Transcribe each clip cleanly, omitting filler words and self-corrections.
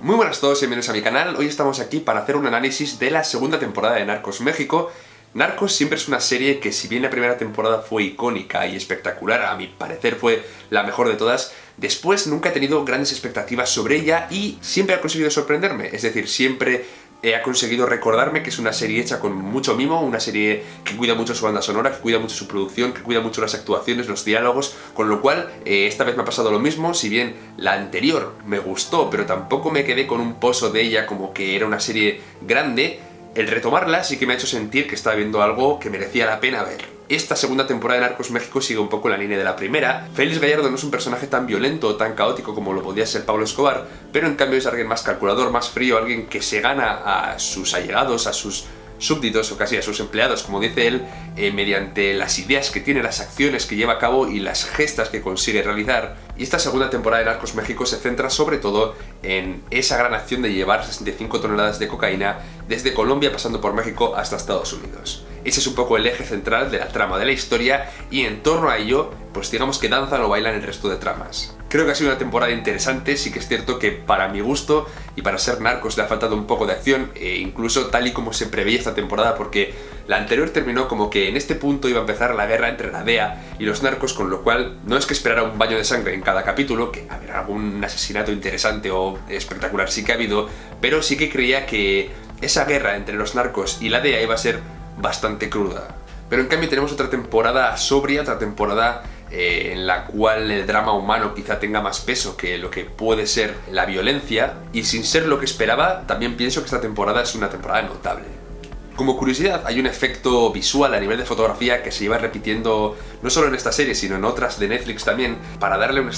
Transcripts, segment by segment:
Muy buenas a todos y bienvenidos a mi canal. Hoy estamos aquí para hacer un análisis de la segunda temporada de Narcos México. Narcos siempre es una serie que, si bien la primera temporada fue icónica y espectacular, a mi parecer fue la mejor de todas, después nunca he tenido grandes expectativas sobre ella y siempre ha conseguido sorprenderme. Es decir, siempre ha conseguido recordarme que es una serie hecha con mucho mimo, una serie que cuida mucho su banda sonora, que cuida mucho su producción, que cuida mucho las actuaciones, los diálogos, con lo cual esta vez me ha pasado lo mismo. Si bien la anterior me gustó, pero tampoco me quedé con un pozo de ella como que era una serie grande, el retomarla sí que me ha hecho sentir que estaba viendo algo que merecía la pena ver. Esta segunda temporada de Narcos México sigue un poco la línea de la primera. Félix Gallardo no es un personaje tan violento o tan caótico como lo podía ser Pablo Escobar, pero en cambio es alguien más calculador, más frío, alguien que se gana a sus allegados, a sus súbditos o casi a sus empleados, como dice él, mediante las ideas que tiene, las acciones que lleva a cabo y las gestas que consigue realizar. Y esta segunda temporada de Narcos México se centra sobre todo en esa gran acción de llevar 65 toneladas de cocaína desde Colombia pasando por México hasta Estados Unidos. Ese es un poco el eje central de la trama de la historia y en torno a ello, pues digamos que danzan o bailan el resto de tramas. Creo que ha sido una temporada interesante. Sí que es cierto que para mi gusto y para ser Narcos le ha faltado un poco de acción, incluso tal y como se preveía esta temporada, porque la anterior terminó como que en este punto iba a empezar la guerra entre la DEA y los narcos, con lo cual no es que esperara un baño de sangre en cada capítulo, que a ver, algún asesinato interesante o espectacular sí que ha habido, pero sí que creía que esa guerra entre los narcos y la DEA iba a ser bastante cruda. Pero en cambio tenemos otra temporada sobria, otra temporada en la cual el drama humano quizá tenga más peso que lo que puede ser la violencia, y sin ser lo que esperaba, también pienso que esta temporada es una temporada notable. Como curiosidad, hay un efecto visual a nivel de fotografía que se lleva repitiendo no solo en esta serie, sino en otras de Netflix también, para darle un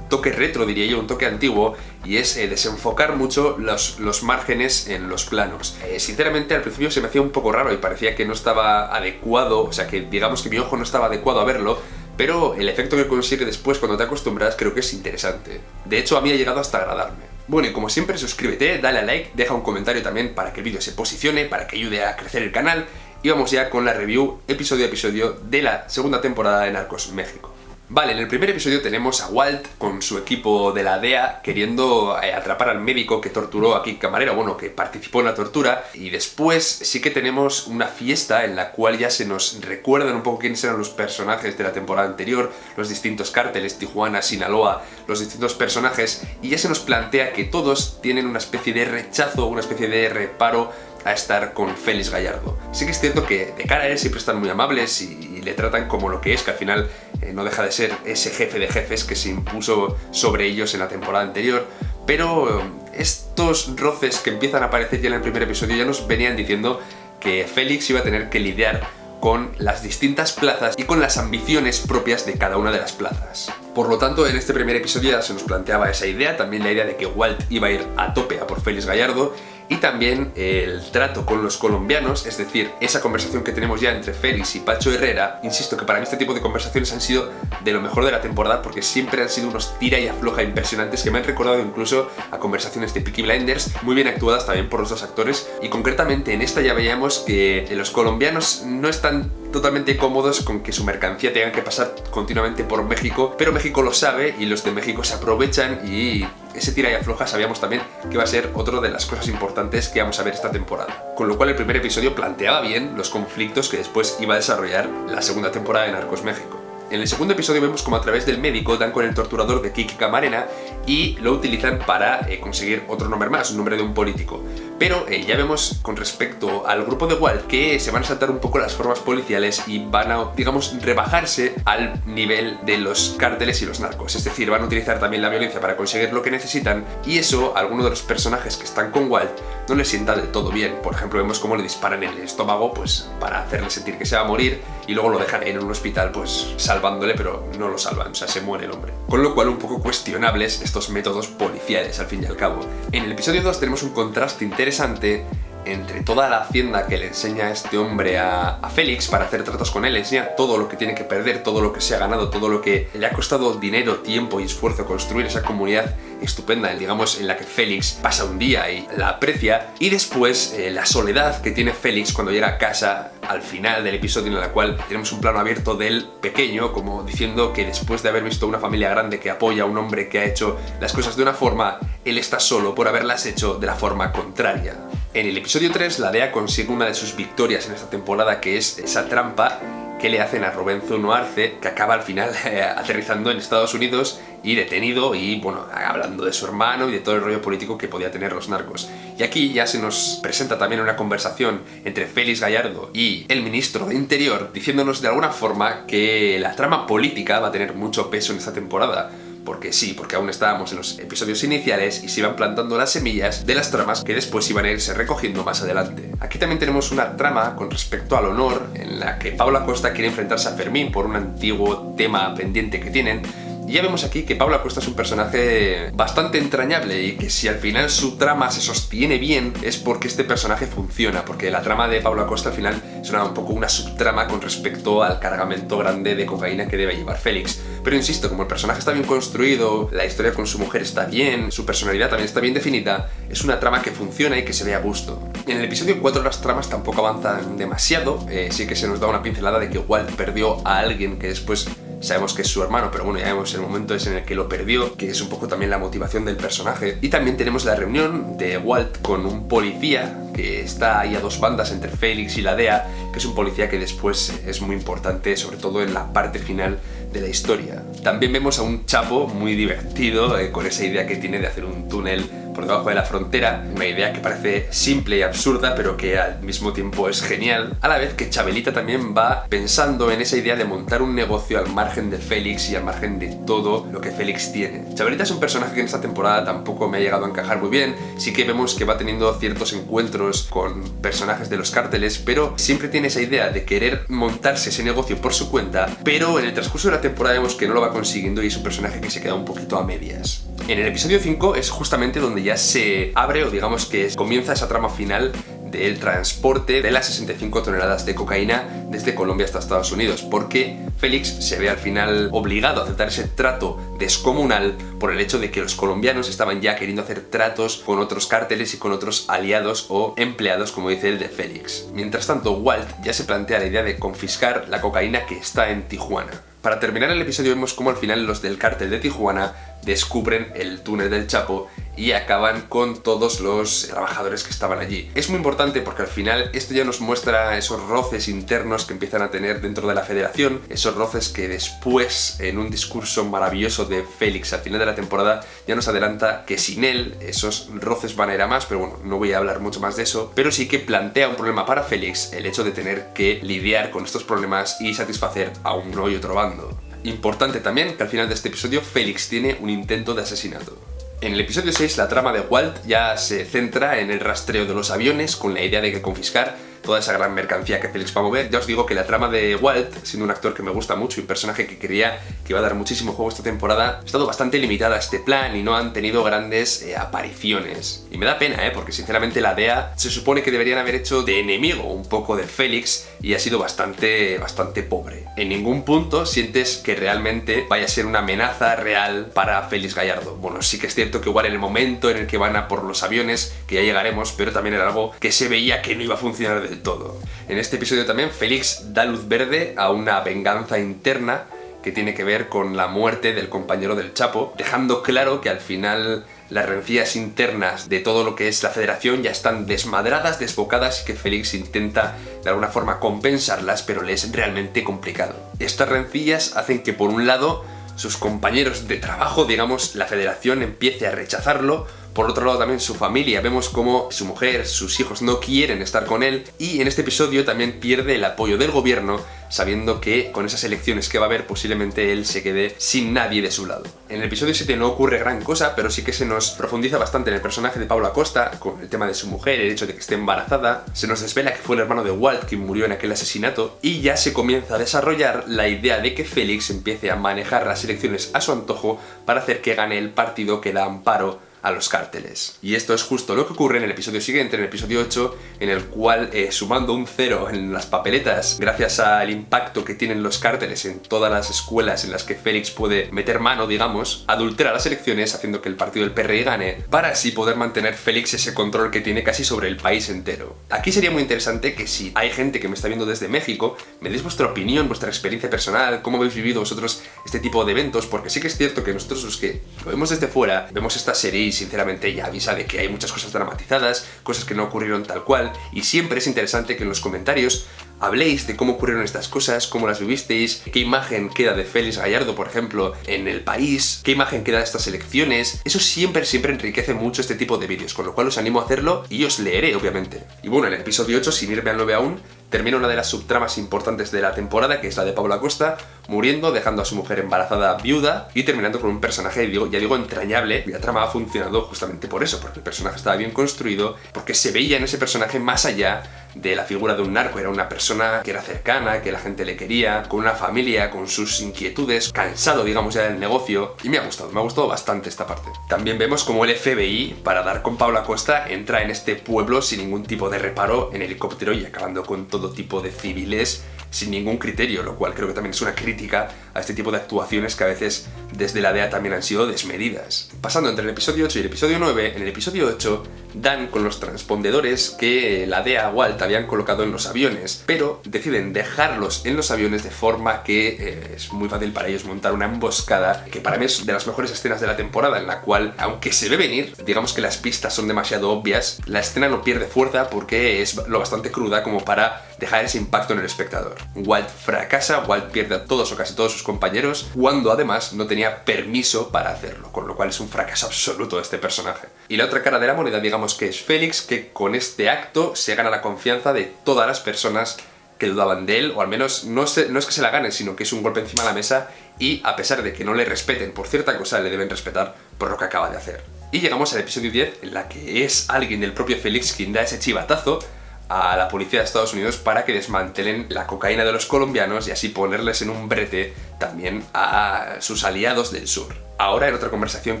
toque retro, diría yo, un toque antiguo, y es desenfocar mucho los márgenes en los planos. Sinceramente, al principio se me hacía un poco raro y parecía que no estaba adecuado, o sea, que digamos que mi ojo no estaba adecuado a verlo, pero el efecto que consigue después cuando te acostumbras creo que es interesante. De hecho, a mí ha llegado hasta agradarme. Bueno, y como siempre, suscríbete, dale a like, deja un comentario también para que el vídeo se posicione, para que ayude a crecer el canal, y vamos ya con la review episodio a episodio de la segunda temporada de Narcos México. Vale, en el primer episodio tenemos a Walt con su equipo de la DEA queriendo atrapar al médico que torturó a Kiki Camarena, bueno, que participó en la tortura, y después sí que tenemos una fiesta en la cual ya se nos recuerdan un poco quiénes eran los personajes de la temporada anterior, los distintos cárteles, Tijuana, Sinaloa, los distintos personajes, y ya se nos plantea que todos tienen una especie de rechazo, una especie de reparo a estar con Félix Gallardo. Sí que es cierto que de cara a él siempre están muy amables y le tratan como lo que es, que al final no deja de ser ese jefe de jefes que se impuso sobre ellos en la temporada anterior, pero estos roces que empiezan a aparecer ya en el primer episodio ya nos venían diciendo que Félix iba a tener que lidiar con las distintas plazas y con las ambiciones propias de cada una de las plazas. Por lo tanto, en este primer episodio ya se nos planteaba esa idea, también la idea de que Walt iba a ir a tope a por Félix Gallardo, y también el trato con los colombianos, es decir, esa conversación que tenemos ya entre Félix y Pacho Herrera. Insisto que para mí este tipo de conversaciones han sido de lo mejor de la temporada, porque siempre han sido unos tira y afloja impresionantes que me han recordado incluso a conversaciones de Peaky Blinders, muy bien actuadas también por los dos actores, y concretamente en esta ya veíamos que los colombianos no están totalmente cómodos con que su mercancía tenga que pasar continuamente por México, pero México lo sabe y los de México se aprovechan, y ese tira y afloja sabíamos también que va a ser otra de las cosas importantes que vamos a ver esta temporada. Con lo cual el primer episodio planteaba bien los conflictos que después iba a desarrollar la segunda temporada de Narcos México. En el segundo episodio vemos como a través del médico dan con el torturador de Kiki Camarena y lo utilizan para conseguir otro nombre más, un nombre de un político. Pero ya vemos con respecto al grupo de Walt que se van a saltar un poco las formas policiales y van a, digamos, rebajarse al nivel de los cárteles y los narcos. Es decir, van a utilizar también la violencia para conseguir lo que necesitan, y eso a algunos de los personajes que están con Walt no les sienta del todo bien. Por ejemplo, vemos cómo le disparan en el estómago pues para hacerle sentir que se va a morir, y luego lo dejan en un hospital pues salvándole, pero no lo salvan, o sea, se muere el hombre. Con lo cual un poco cuestionables estos métodos policiales al fin y al cabo. En el episodio 2 tenemos un contraste interesante entre toda la hacienda que le enseña este hombre a Félix para hacer tratos con él, le enseña todo lo que tiene que perder, todo lo que se ha ganado, todo lo que le ha costado dinero, tiempo y esfuerzo construir esa comunidad estupenda, digamos, en la que Félix pasa un día y la aprecia, y después la soledad que tiene Félix cuando llega a casa al final del episodio, en la cual tenemos un plano abierto de él pequeño, como diciendo que después de haber visto una familia grande que apoya a un hombre que ha hecho las cosas de una forma, él está solo por haberlas hecho de la forma contraria. En el episodio 3, la DEA consigue una de sus victorias en esta temporada, que es esa trampa que le hacen a Robenzano Arce, que acaba al final aterrizando en Estados Unidos y detenido, y bueno, hablando de su hermano y de todo el rollo político que podía tener los narcos. Y aquí ya se nos presenta también una conversación entre Félix Gallardo y el ministro de Interior, diciéndonos de alguna forma que la trama política va a tener mucho peso en esta temporada. Porque sí, porque aún estábamos en los episodios iniciales y se iban plantando las semillas de las tramas que después iban a irse recogiendo más adelante. Aquí también tenemos una trama con respecto al honor, en la que Pablo Acosta quiere enfrentarse a Fermín por un antiguo tema pendiente que tienen. Y ya vemos aquí que Pablo Acosta es un personaje bastante entrañable, y que si al final su trama se sostiene bien es porque este personaje funciona, porque la trama de Pablo Acosta al final es un poco una subtrama con respecto al cargamento grande de cocaína que debe llevar Félix. Pero insisto, como el personaje está bien construido, la historia con su mujer está bien, su personalidad también está bien definida, es una trama que funciona y que se ve a gusto. En el episodio 4 las tramas tampoco avanzan demasiado, sí que se nos da una pincelada de que Walt perdió a alguien que después sabemos que es su hermano, pero bueno, ya vemos el momento ese en el que lo perdió, que es un poco también la motivación del personaje. Y también tenemos la reunión de Walt con un policía que está ahí a dos bandas entre Félix y la DEA, que es un policía que después es muy importante, sobre todo en la parte final de la historia. También vemos a un Chapo muy divertido con esa idea que tiene de hacer un túnel por debajo de la frontera, una idea que parece simple y absurda, pero que al mismo tiempo es genial, a la vez que Chabelita también va pensando en esa idea de montar un negocio al margen de Félix y al margen de todo lo que Félix tiene. Chabelita es un personaje que en esta temporada tampoco me ha llegado a encajar muy bien, sí que vemos que va teniendo ciertos encuentros con personajes de los cárteles, pero siempre tiene esa idea de querer montarse ese negocio por su cuenta, pero en el transcurso de la temporada vemos que no lo va consiguiendo y es un personaje que se queda un poquito a medias. En el episodio 5 es justamente donde ya se abre, o digamos que comienza esa trama final del transporte de las 65 toneladas de cocaína desde Colombia hasta Estados Unidos, porque Félix se ve al final obligado a aceptar ese trato descomunal por el hecho de que los colombianos estaban ya queriendo hacer tratos con otros cárteles y con otros aliados o empleados, como dice el de Félix. Mientras tanto, Walt ya se plantea la idea de confiscar la cocaína que está en Tijuana. Para terminar el episodio vemos cómo al final los del cártel de Tijuana descubren el túnel del Chapo y acaban con todos los trabajadores que estaban allí. Es muy importante porque al final esto ya nos muestra esos roces internos que empiezan a tener dentro de la federación, esos roces que después, en un discurso maravilloso de Félix al final de la temporada, ya nos adelanta que sin él esos roces van a ir a más, pero bueno, no voy a hablar mucho más de eso, pero sí que plantea un problema para Félix el hecho de tener que lidiar con estos problemas y satisfacer a uno y otro bando. Importante también que al final de este episodio Félix tiene un intento de asesinato. En el episodio 6 la trama de Walt ya se centra en el rastreo de los aviones con la idea de que confiscar toda esa gran mercancía que Félix va a mover. Ya os digo que la trama de Walt, siendo un actor que me gusta mucho y un personaje que creía que iba a dar muchísimo juego esta temporada, ha estado bastante limitada a este plan y no han tenido grandes apariciones. Y me da pena, porque sinceramente la DEA se supone que deberían haber hecho de enemigo un poco de Félix y ha sido bastante pobre. En ningún punto sientes que realmente vaya a ser una amenaza real para Félix Gallardo. Bueno, sí que es cierto que igual en el momento en el que van a por los aviones, que ya llegaremos, pero también era algo que se veía que no iba a funcionar del todo. En este episodio también Félix da luz verde a una venganza interna que tiene que ver con la muerte del compañero del Chapo, dejando claro que al final las rencillas internas de todo lo que es la federación ya están desmadradas, desbocadas, y que Félix intenta de alguna forma compensarlas, pero le es realmente complicado. Estas rencillas hacen que por un lado sus compañeros de trabajo, digamos, la federación empiece a rechazarlo. Por otro lado también su familia, vemos como su mujer, sus hijos no quieren estar con él, y en este episodio también pierde el apoyo del gobierno, sabiendo que con esas elecciones que va a haber posiblemente él se quede sin nadie de su lado. En el episodio 7 no ocurre gran cosa, pero sí que se nos profundiza bastante en el personaje de Pablo Acosta, con el tema de su mujer, el hecho de que esté embarazada, se nos desvela que fue el hermano de Walt quien murió en aquel asesinato, y ya se comienza a desarrollar la idea de que Félix empiece a manejar las elecciones a su antojo para hacer que gane el partido que da amparo a los cárteles. Y esto es justo lo que ocurre en el episodio siguiente, en el episodio 8, en el cual, sumando un 0 en las papeletas, gracias al impacto que tienen los cárteles en todas las escuelas en las que Félix puede meter mano, digamos, adultera las elecciones haciendo que el partido del PRI gane, para así poder mantener Félix ese control que tiene casi sobre el país entero. Aquí sería muy interesante que si hay gente que me está viendo desde México, me deis vuestra opinión, vuestra experiencia personal, cómo habéis vivido vosotros este tipo de eventos, porque sí que es cierto que nosotros los que lo vemos desde fuera, vemos esta serie y sinceramente ya avisa de que hay muchas cosas dramatizadas, cosas que no ocurrieron tal cual, y siempre es interesante que en los comentarios habléis de cómo ocurrieron estas cosas, cómo las vivisteis, qué imagen queda de Félix Gallardo, por ejemplo, en el país, qué imagen queda de estas elecciones. Eso siempre enriquece mucho este tipo de vídeos, con lo cual os animo a hacerlo y os leeré, obviamente. Y bueno, en el episodio 8, sin irme al 9 aún, termina una de las subtramas importantes de la temporada, que es la de Pablo Acosta, muriendo, dejando a su mujer embarazada viuda y terminando con un personaje, ya digo, entrañable. Y la trama ha funcionado justamente por eso, porque el personaje estaba bien construido, porque se veía en ese personaje más allá de la figura de un narco. Era una persona que era cercana, que la gente le quería, con una familia, con sus inquietudes, cansado, digamos, ya del negocio, y me ha gustado bastante esta parte. También vemos como el FBI, para dar con Pablo Acosta, entra en este pueblo sin ningún tipo de reparo en helicóptero y acabando con todo tipo de civiles sin ningún criterio, lo cual creo que también es una crítica a este tipo de actuaciones que a veces desde la DEA también han sido desmedidas. Pasando entre el episodio 8 y el episodio 9, en el episodio 8 dan con los transpondedores que la DEA Walt habían colocado en los aviones, pero deciden dejarlos en los aviones de forma que es muy fácil para ellos montar una emboscada, que para mí es de las mejores escenas de la temporada, en la cual, aunque se ve venir, digamos que las pistas son demasiado obvias, la escena no pierde fuerza porque es lo bastante cruda como para dejar ese impacto en el espectador. Walt fracasa, Walt pierde a todos o casi todos sus compañeros, cuando además no tenía permiso para hacerlo, con lo cual es un fracaso absoluto de este personaje. Y la otra cara de la moneda, digamos que es Félix, que con este acto se gana la confianza de todas las personas que dudaban de él, o al menos no es que se la gane, sino que es un golpe encima de la mesa y a pesar de que no le respeten por cierta cosa, le deben respetar por lo que acaba de hacer. Y llegamos al episodio 10, en la que es alguien del propio Félix quien da ese chivatazo a la policía de Estados Unidos para que desmantelen la cocaína de los colombianos y así ponerles en un brete también a sus aliados del sur. Ahora, en otra conversación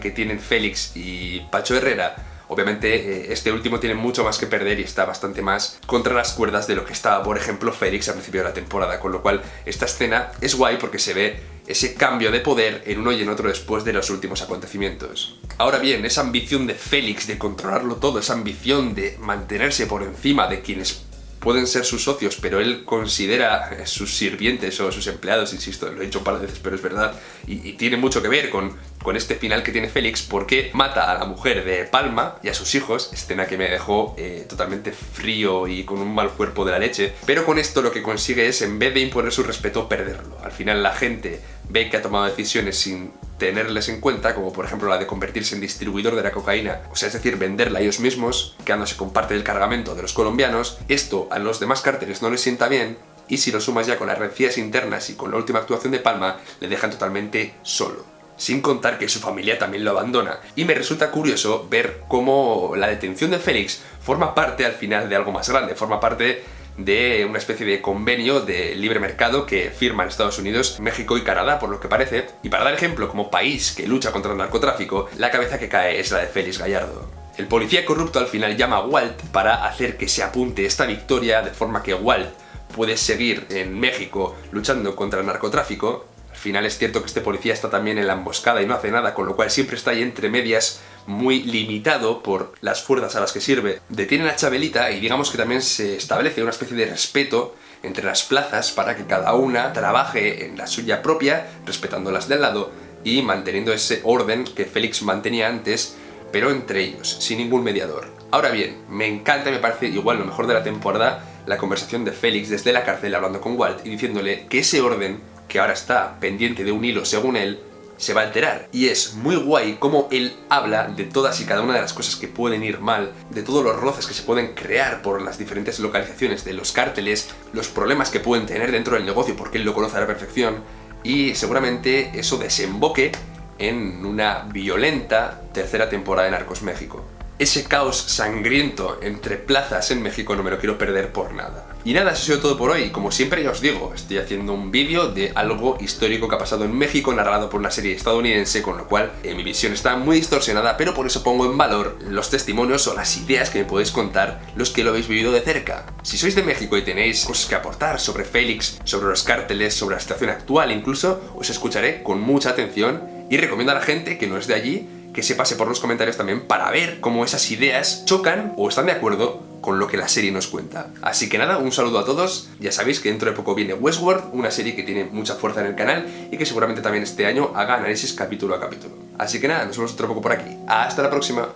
que tienen Félix y Pacho Herrera, obviamente este último tiene mucho más que perder y está bastante más contra las cuerdas de lo que estaba, por ejemplo, Félix al principio de la temporada, con lo cual esta escena es guay porque se ve ese cambio de poder en uno y en otro después de los últimos acontecimientos. Ahora bien, esa ambición de Félix de controlarlo todo, esa ambición de mantenerse por encima de quienes pueden ser sus socios, pero él considera sus sirvientes o sus empleados, insisto, lo he dicho un par de veces, pero es verdad, y tiene mucho que ver con este final que tiene Félix, porque mata a la mujer de Palma y a sus hijos, escena que me dejó totalmente frío y con un mal cuerpo de la leche, pero con esto lo que consigue es, en vez de imponer su respeto, perderlo. Al final la gente ve que ha tomado decisiones sin tenerles en cuenta, como por ejemplo la de convertirse en distribuidor de la cocaína, o sea, es decir, venderla ellos mismos, quedándose con parte del cargamento de los colombianos. Esto a los demás cárteles no les sienta bien, y si lo sumas ya con las rencillas internas y con la última actuación de Palma, le dejan totalmente solo. Sin contar que su familia también lo abandona. Y me resulta curioso ver cómo la detención de Félix forma parte al final de algo más grande, forma parte de una especie de convenio de libre mercado que firman Estados Unidos, México y Canadá, por lo que parece. Y para dar ejemplo, como país que lucha contra el narcotráfico, la cabeza que cae es la de Félix Gallardo. El policía corrupto al final llama a Walt para hacer que se apunte esta victoria, de forma que Walt puede seguir en México luchando contra el narcotráfico. Al final es cierto que este policía está también en la emboscada y no hace nada, con lo cual siempre está ahí entre medias, muy limitado por las fuerzas a las que sirve. Detienen a Chabelita y digamos que también se establece una especie de respeto entre las plazas para que cada una trabaje en la suya propia, respetando las del lado y manteniendo ese orden que Félix mantenía antes, pero entre ellos, sin ningún mediador. Ahora bien, me encanta y me parece igual lo mejor de la temporada la conversación de Félix desde la cárcel hablando con Walt y diciéndole que ese orden, que ahora está pendiente de un hilo según él, se va a alterar. Y es muy guay cómo él habla de todas y cada una de las cosas que pueden ir mal, de todos los roces que se pueden crear por las diferentes localizaciones de los cárteles, los problemas que pueden tener dentro del negocio porque él lo conoce a la perfección, y seguramente eso desemboque en una violenta tercera temporada de Narcos México. Ese caos sangriento entre plazas en México no me lo quiero perder por nada. Y nada, eso ha sido todo por hoy. Como siempre ya os digo, estoy haciendo un vídeo de algo histórico que ha pasado en México, narrado por una serie estadounidense, con lo cual mi visión está muy distorsionada, pero por eso pongo en valor los testimonios o las ideas que me podéis contar los que lo habéis vivido de cerca. Si sois de México y tenéis cosas que aportar sobre Félix, sobre los cárteles, sobre la situación actual incluso, os escucharé con mucha atención y recomiendo a la gente que no es de allí que se pase por los comentarios también para ver cómo esas ideas chocan o están de acuerdo con lo que la serie nos cuenta. Así que nada, un saludo a todos. Ya sabéis que dentro de poco viene Westworld, una serie que tiene mucha fuerza en el canal y que seguramente también este año haga análisis capítulo a capítulo. Así que nada, nos vemos otro poco por aquí. ¡Hasta la próxima!